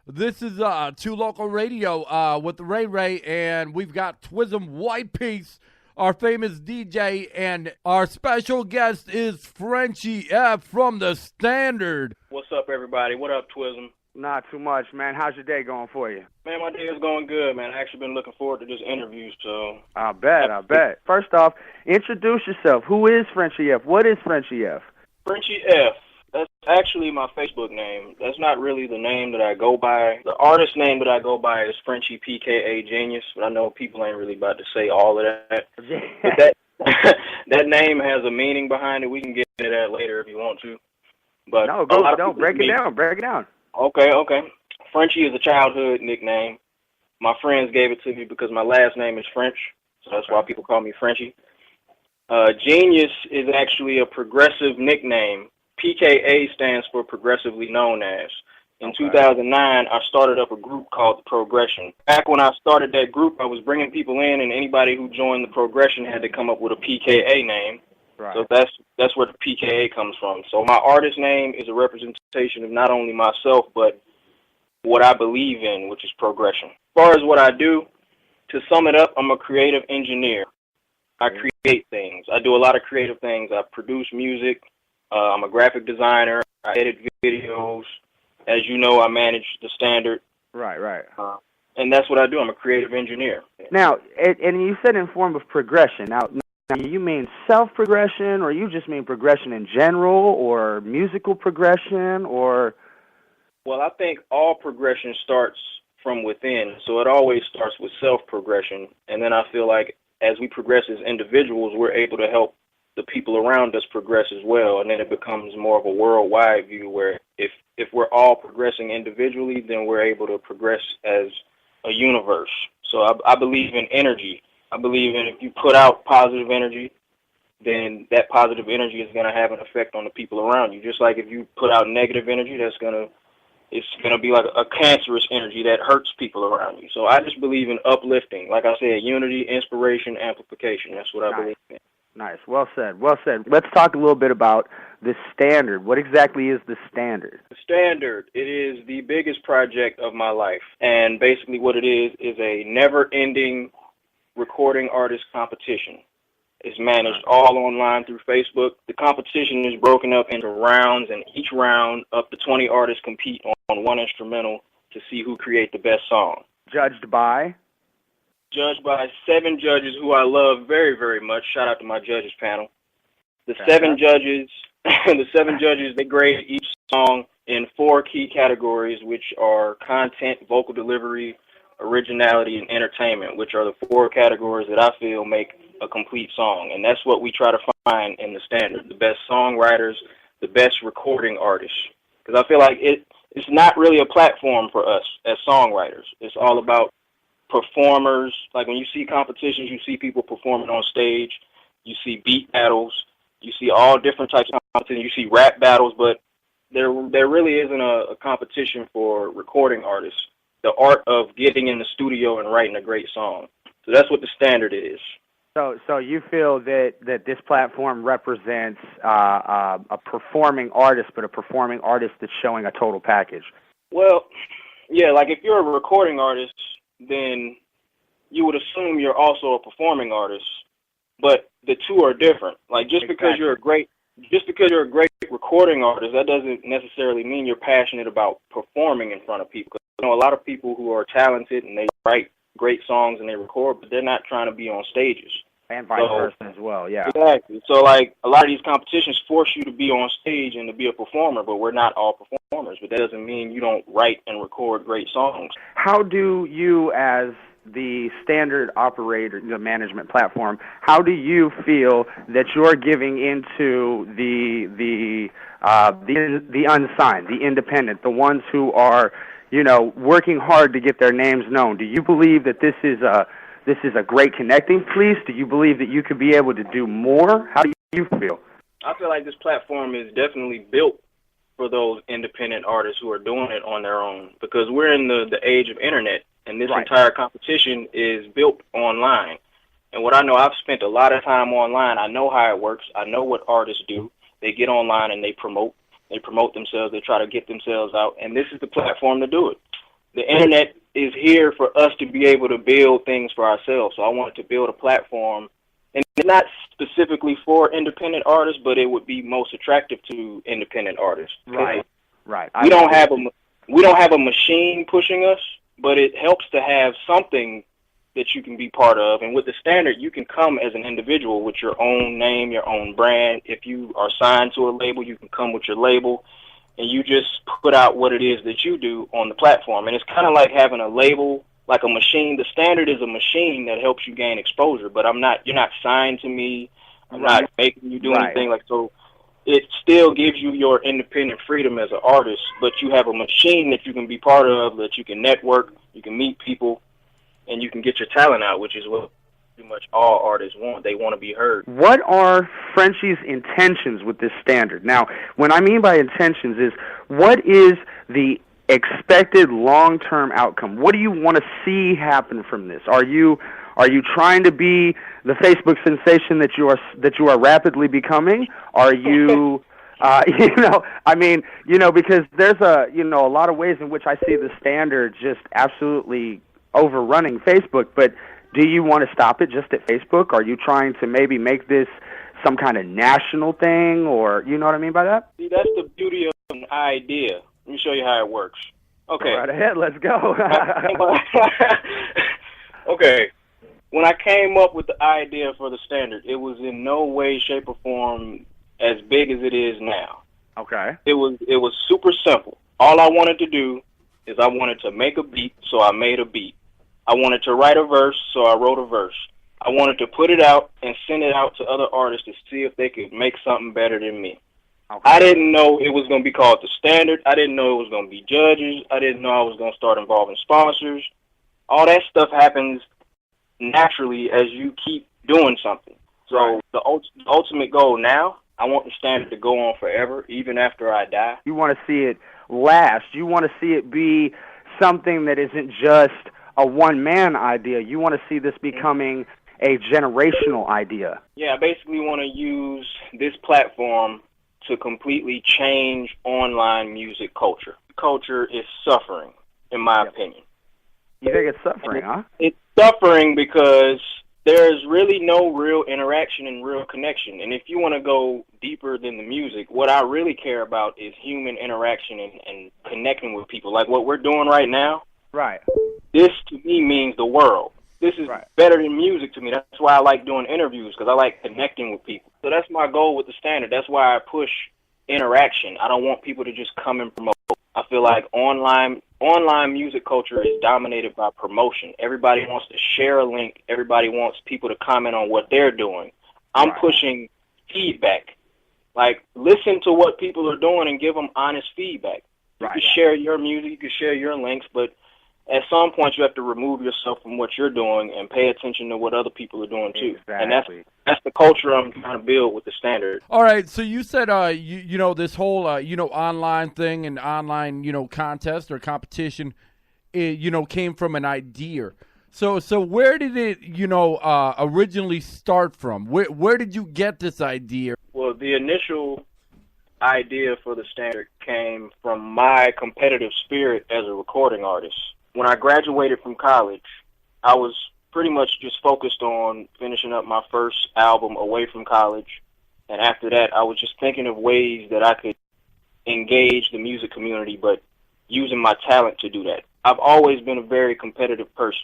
This is Two Local Radio with the Ray, and we've got Twism White Piece, our famous DJ, and our special guest is Frenchie F from the Standard. What's up, everybody? What up, Twism? Not too much, man. How's your day going for you? Man, my day is going good, man. I actually been looking forward to this interview, so... I bet. First off, introduce yourself. Who is Frenchie F? What is Frenchie F? Frenchie F. That's actually my Facebook name. That's not really the name that I go by. The artist name that I go by is Frenchie PKA Genius, but I know people ain't really about to say all of that. But that name has a meaning behind it. We can get into that later if you want to. But no, break it down. Okay. Frenchie is a childhood nickname. My friends gave it to me because my last name is French, so that's why people call me Frenchie. Genius is actually a progressive nickname. PKA stands for progressively known as. In 2009, I started up a group called The Progression. Back when I started that group, I was bringing people in, and anybody who joined The Progression had to come up with a PKA name. Right. So that's where the PKA comes from. So my artist name is a representation of not only myself, but what I believe in, which is progression. As far as what I do, to sum it up, I'm a creative engineer. I create things. I do a lot of creative things. I produce music. I'm a graphic designer. I edit videos. As you know, I manage the Standard. Right. And that's what I do. I'm a creative engineer. Now, and you said in form of progression. Now, you mean self-progression, or you just mean progression in general, or musical progression, or... Well, I think all progression starts from within, so it always starts with self-progression, and then I feel like as we progress as individuals, we're able to help the people around us progress as well, and then it becomes more of a worldwide view where if we're all progressing individually, then we're able to progress as a universe. So I believe in energy. I believe in if you put out positive energy, then that positive energy is going to have an effect on the people around you. Just like if you put out negative energy, it's going to be like a cancerous energy that hurts people around you. So I just believe in uplifting. Like I said, unity, inspiration, amplification. That's what I believe in. Nice. Well said. Let's talk a little bit about the Standard. What exactly is the Standard? The Standard, it is the biggest project of my life. And basically what it is a never-ending recording artist competition. It's managed all online through Facebook. The competition is broken up into rounds, and each round, up to 20 artists compete on one instrumental to see who create the best song. Judged by 7 judges who I love very, very much. Shout out to my judges panel. The 7 judges, they grade each song in 4 key categories, which are content, vocal delivery, originality, and entertainment, which are the 4 categories that I feel make a complete song. And that's what we try to find in the Standard, the best songwriters, the best recording artists. Because I feel like it's not really a platform for us as songwriters. It's all about performers. Like when you see competitions, you see people performing on stage, you see beat battles, you see all different types of competitions, you see rap battles, but there really isn't a competition for recording artists. The art of getting in the studio and writing a great song. So that's what the Standard is. So you feel that this platform represents a performing artist, but a performing artist that's showing a total package? Well, yeah, like if you're a recording artist, then you would assume you're also a performing artist, but the two are different. Like just because you're a great recording artist, that doesn't necessarily mean you're passionate about performing in front of people. You know, a lot of people who are talented and they write great songs and they record, but they're not trying to be on stages. And vice versa as well, yeah. Exactly. So like a lot of these competitions force you to be on stage and to be a performer, but we're not all performers. But that doesn't mean you don't write and record great songs. How do you, as the Standard operator, the management platform, how do you feel that you're giving into the unsigned, the independent, the ones who are, working hard to get their names known? Do you believe that this is a great connecting piece? Do you believe that you could be able to do more? How do you feel? I feel like this platform is definitely built for those independent artists who are doing it on their own, because we're in the age of internet, and this entire competition is built online. And what I know, I've spent a lot of time online. I know how it works. I know what artists do. They get online and they promote themselves. They try to get themselves out, and this is the platform to do it. the internet is here for us to be able to build things for ourselves. So I wanted to build a platform, and not specifically for independent artists, but it would be most attractive to independent artists. Right. Right. We don't have a machine pushing us, but it helps to have something that you can be part of. And with the standard, you can come as an individual with your own name, your own brand. If you are signed to a label, you can come with your label, and you just put out what it is that you do on the platform. And it's kind of like having a label, like a machine. The standard is a machine that helps you gain exposure, but you're not signed to me. I'm not making you do anything like so. It still gives you your independent freedom as an artist, but you have a machine that you can be part of, that you can network, you can meet people, and you can get your talent out, which is what pretty much all artists want. They want to be heard. What are Frenchie's intentions with this standard? Now, what I mean by intentions is, what is the expected long-term outcome? What do you want to see happen from this? Are you trying to be the Facebook sensation that you are rapidly becoming? Are you because there's a lot of ways in which I see the standard just absolutely overrunning Facebook, but do you want to stop it just at Facebook? Are you trying to maybe make this some kind of national thing, or you know what I mean by that? See, that's the beauty of an idea. Let me show you how it works. Okay. Go right ahead, let's go. Okay. When I came up with the idea for the standard, it was in no way, shape, or form as big as it is now. Okay. It was super simple. All I wanted to do is I wanted to make a beat, so I made a beat. I wanted to write a verse, so I wrote a verse. I wanted to put it out and send it out to other artists to see if they could make something better than me. Okay. I didn't know it was going to be called the standard. I didn't know it was going to be judges. I didn't know I was going to start involving sponsors. All that stuff happens naturally as you keep doing something. So the ultimate goal now, I want the standard to go on forever, even after I die. You want to see it last. You want to see it be something that isn't just a one-man idea. You want to see this becoming a generational idea. Yeah, I basically want to use this platform to completely change online music culture. Culture is suffering, in my opinion. You think it's suffering, huh? It's suffering because there's really no real interaction and real connection. And if you want to go deeper than the music, what I really care about is human interaction and connecting with people. Like what we're doing right now. Right. This, to me, means the world. This is better than music to me. That's why I like doing interviews, because I like connecting with people. So that's my goal with the standard. That's why I push interaction. I don't want people to just come and promote. I feel like online music culture is dominated by promotion. Everybody wants to share a link. Everybody wants people to comment on what they're doing. I'm pushing feedback. Like, listen to what people are doing and give them honest feedback. You can share your music, you can share your links, but at some point you have to remove yourself from what you're doing and pay attention to what other people are doing too. Exactly. And that's the culture I'm trying to build with the standard. All right, so you said you know, this whole online thing and online contest or competition, came from an idea. So where did it originally start from? Where did you get this idea? Well, the initial idea for the standard came from my competitive spirit as a recording artist. When I graduated from college, I was pretty much just focused on finishing up my first album away from college. And after that, I was just thinking of ways that I could engage the music community, but using my talent to do that. I've always been a very competitive person,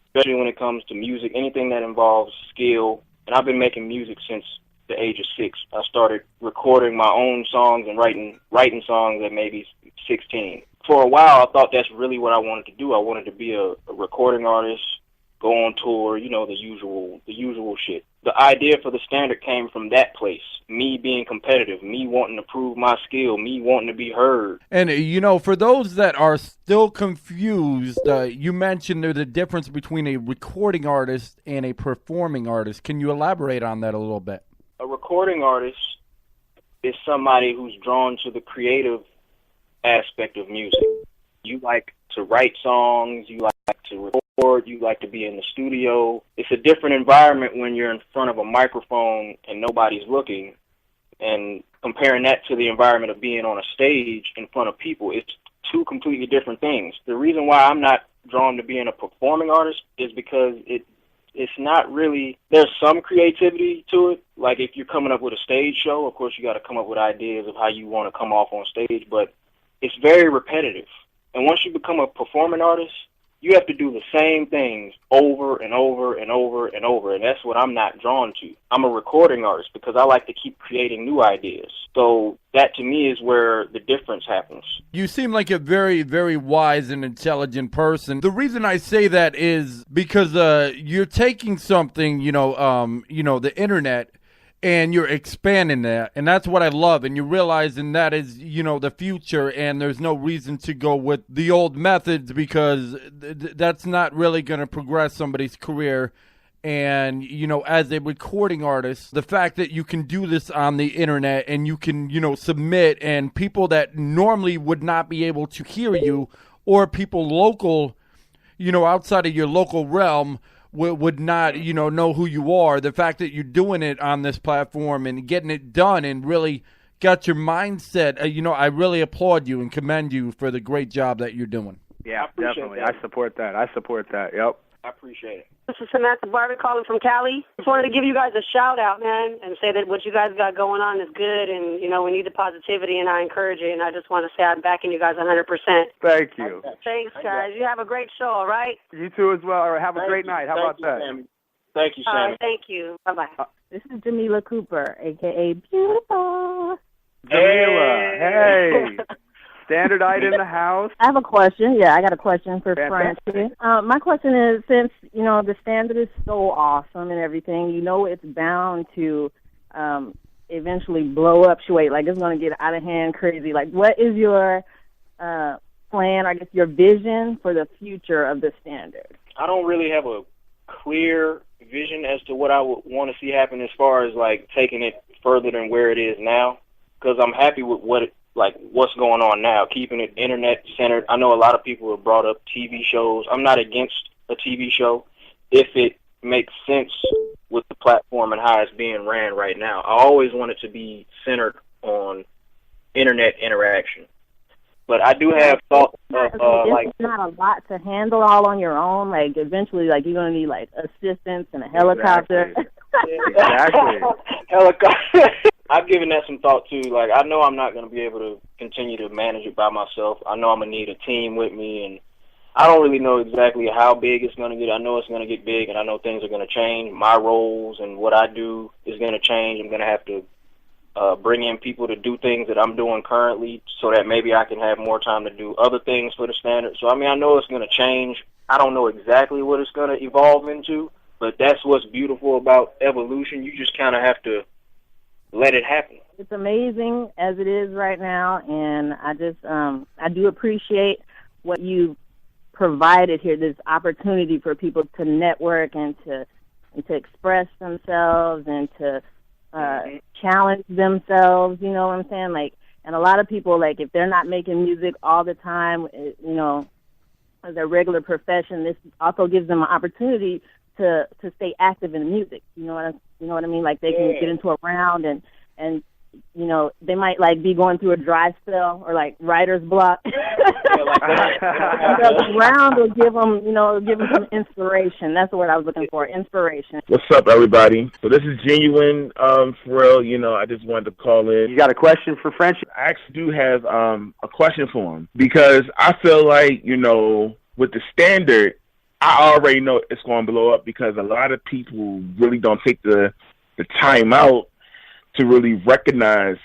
especially when it comes to music, anything that involves skill. And I've been making music since the age of 6. I started recording my own songs and writing songs at maybe 16. For a while, I thought that's really what I wanted to do. I wanted to be a recording artist, go on tour, the usual shit. The idea for the standard came from that place, me being competitive, me wanting to prove my skill, me wanting to be heard. And, for those that are still confused, you mentioned there's a difference between a recording artist and a performing artist. Can you elaborate on that a little bit? A recording artist is somebody who's drawn to the creative aspect of music. You like to write songs, you like to record, you like to be in the studio. It's a different environment when you're in front of a microphone and nobody's looking, and comparing that to the environment of being on a stage in front of people, it's two completely different things. The reason why I'm not drawn to being a performing artist is because it's not really, there's some creativity to it. Like if you're coming up with a stage show, of course you got to come up with ideas of how you want to come off on stage, but it's very repetitive. And once you become a performing artist, you have to do the same things over and over and over and over, and that's what I'm not drawn to. I'm a recording artist because I like to keep creating new ideas. So that, to me, is where the difference happens. You seem like a very, very wise and intelligent person. The reason I say that is because you're taking something, the internet, and you're expanding that, and that's what I love, and you're realizing that is, the future, and there's no reason to go with the old methods because that's not really going to progress somebody's career. And, as a recording artist, the fact that you can do this on the internet and you can, submit, and people that normally would not be able to hear you, or people local, outside of your local realm, would not, know who you are. The fact that you're doing it on this platform and getting it done and really got your mindset, I really applaud you and commend you for the great job that you're doing. Yeah, definitely. I support that. Yep. I appreciate it. This is Samantha Barbie calling from Cali. Just wanted to give you guys a shout out, man, and say that what you guys got going on is good, and we need the positivity, and I encourage it. And I just want to say I'm backing you guys 100%. Thank you. Thanks, guys. You have a great show, all right? You too as well. Have a great night. How about that? Sammy. Thank you, Sammy. All right, thank you. Bye-bye. This is Jamila Cooper, a.k.a. Beautiful. Jamila, hey. Standardite in the house. I have a question. Yeah, I got a question for Fantastic. Francie. My question is, since, the standard is so awesome and everything, it's bound to eventually blow up, like it's going to get out of hand crazy. Like, what is your plan, I guess your vision for the future of the standard? I don't really have a clear vision as to what I would want to see happen as far as, like, taking it further than where it is now, because I'm happy with what's going on now, keeping it internet-centered. I know a lot of people have brought up TV shows. I'm not against a TV show if it makes sense with the platform and how it's being ran right now. I always want it to be centered on internet interaction. But I do have thoughts of, it's not a lot to handle all on your own. Like, eventually, you're going to need, assistance and a helicopter. Exactly. Helicopter. I've given that some thought, too. Like, I know I'm not going to be able to continue to manage it by myself. I know I'm going to need a team with me, and I don't really know exactly how big it's going to get. I know it's going to get big, and I know things are going to change. My roles and what I do is going to change. I'm going to have to bring in people to do things that I'm doing currently so that maybe I can have more time to do other things for the standard. So, I know it's going to change. I don't know exactly what it's going to evolve into, but that's what's beautiful about evolution. You just kind of have to let it happen. It's amazing as it is right now, and I do appreciate what you provided here, this opportunity for people to network and to express themselves and to challenge themselves, you know what I'm saying? And a lot of people, if they're not making music all the time, as a regular profession, this also gives them an opportunity to stay active in music. You know what I mean? They can get into a round and they might be going through a dry spell or writer's block. The round will give them some inspiration. That's the word I was looking for, inspiration. What's up, everybody? So this is Genuine, for real. I just wanted to call in. You got a question for Frenchie? I actually do have a question for him because I feel like, with the standard, I already know it's going to blow up because a lot of people really don't take the time out to really recognize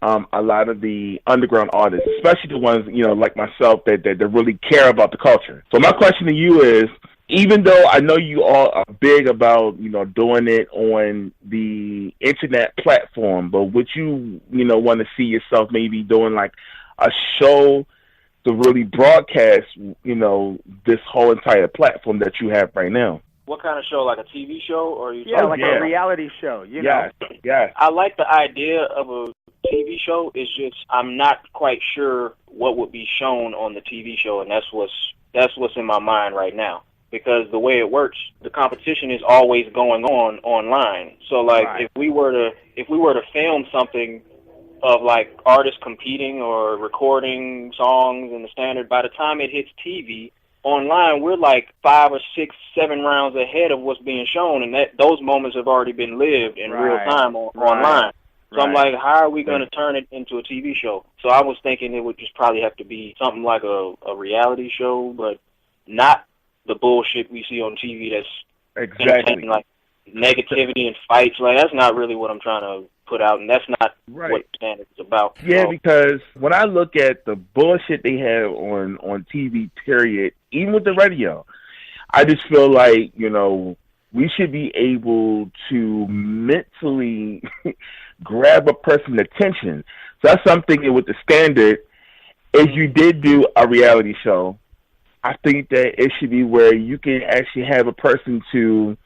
a lot of the underground artists, especially the ones, like myself, that really care about the culture. So my question to you is, even though I know you all are big about, doing it on the internet platform, but would you, want to see yourself maybe doing a show to really broadcast, this whole entire platform that you have right now? What kind of show, like a TV show, or are you talking a reality show? Yes. I like the idea of a TV show. It's just I'm not quite sure what would be shown on the TV show, and that's what's in my mind right now. Because the way it works, the competition is always going on online. So, if we were to film something of like artists competing or recording songs in the standard. By the time it hits TV, online, we're like 5 or 6, 7 rounds ahead of what's being shown, and that those moments have already been lived in real time online. So I'm like, how are we going to turn it into a TV show? So I was thinking it would just probably have to be something like a reality show, but not the bullshit we see on TV that's entertaining, like negativity and fights. Like, that's not really what I'm trying to put out, and that's not what the standard is about. Yeah, so, because when I look at the bullshit they have on TV, period, even with the radio, I just feel like, you know, we should be able to mentally grab a person's attention. So that's something with the standard. If you did do a reality show, I think that it should be where you can actually have a person to,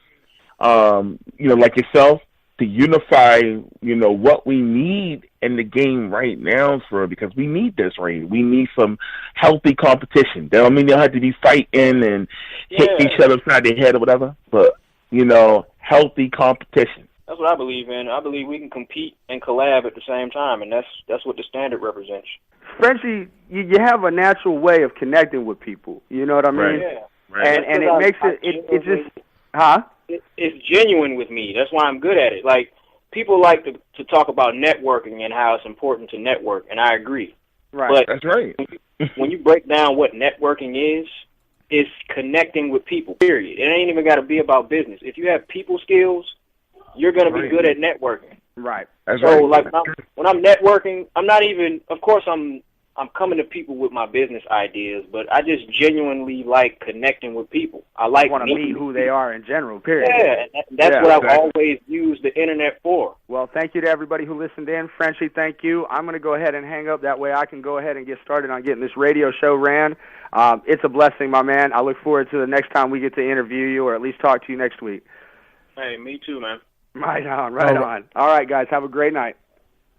you know, like yourself, to unify, you know, what we need in the game right now because we need this, right? We need some healthy competition. That don't mean they'll have to be fighting and hit each other upside their head or whatever, but, you know, healthy competition. That's what I believe in. I believe we can compete and collab at the same time, and that's what the standard represents. Frenchie, you have a natural way of connecting with people. You know what I mean? Right. Yeah. Right. And it makes it just, huh? It's genuine with me. That's why I'm good at it. Like, people like to talk about networking and how it's important to network, and I agree. Right. But that's right. when you break down what networking is, it's connecting with people, period. It ain't even got to be about business. If you have people skills, you're going to be good at networking. Right. That's so, right. like, when I'm networking, I'm not even, of course, I'm coming to people with my business ideas, but I just genuinely like connecting with people. I like want to meet who they are in general, period. Yeah, and that's what I've always used the internet for. Well, thank you to everybody who listened in. Frenchie, thank you. I'm going to go ahead and hang up. That way I can go ahead and get started on getting this radio show ran. It's a blessing, my man. I look forward to the next time we get to interview you or at least talk to you next week. Hey, me too, man. Right on, right on. All right, guys, have a great night.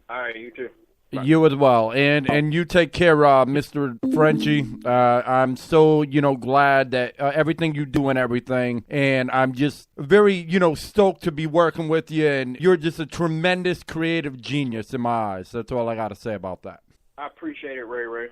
All right, you too. Bye. You as well, and you take care, Mr. Frenchie. I'm so glad that everything you do and everything, and I'm just very stoked to be working with you. And you're just a tremendous creative genius in my eyes. That's all I got to say about that. I appreciate it, Ray Ray.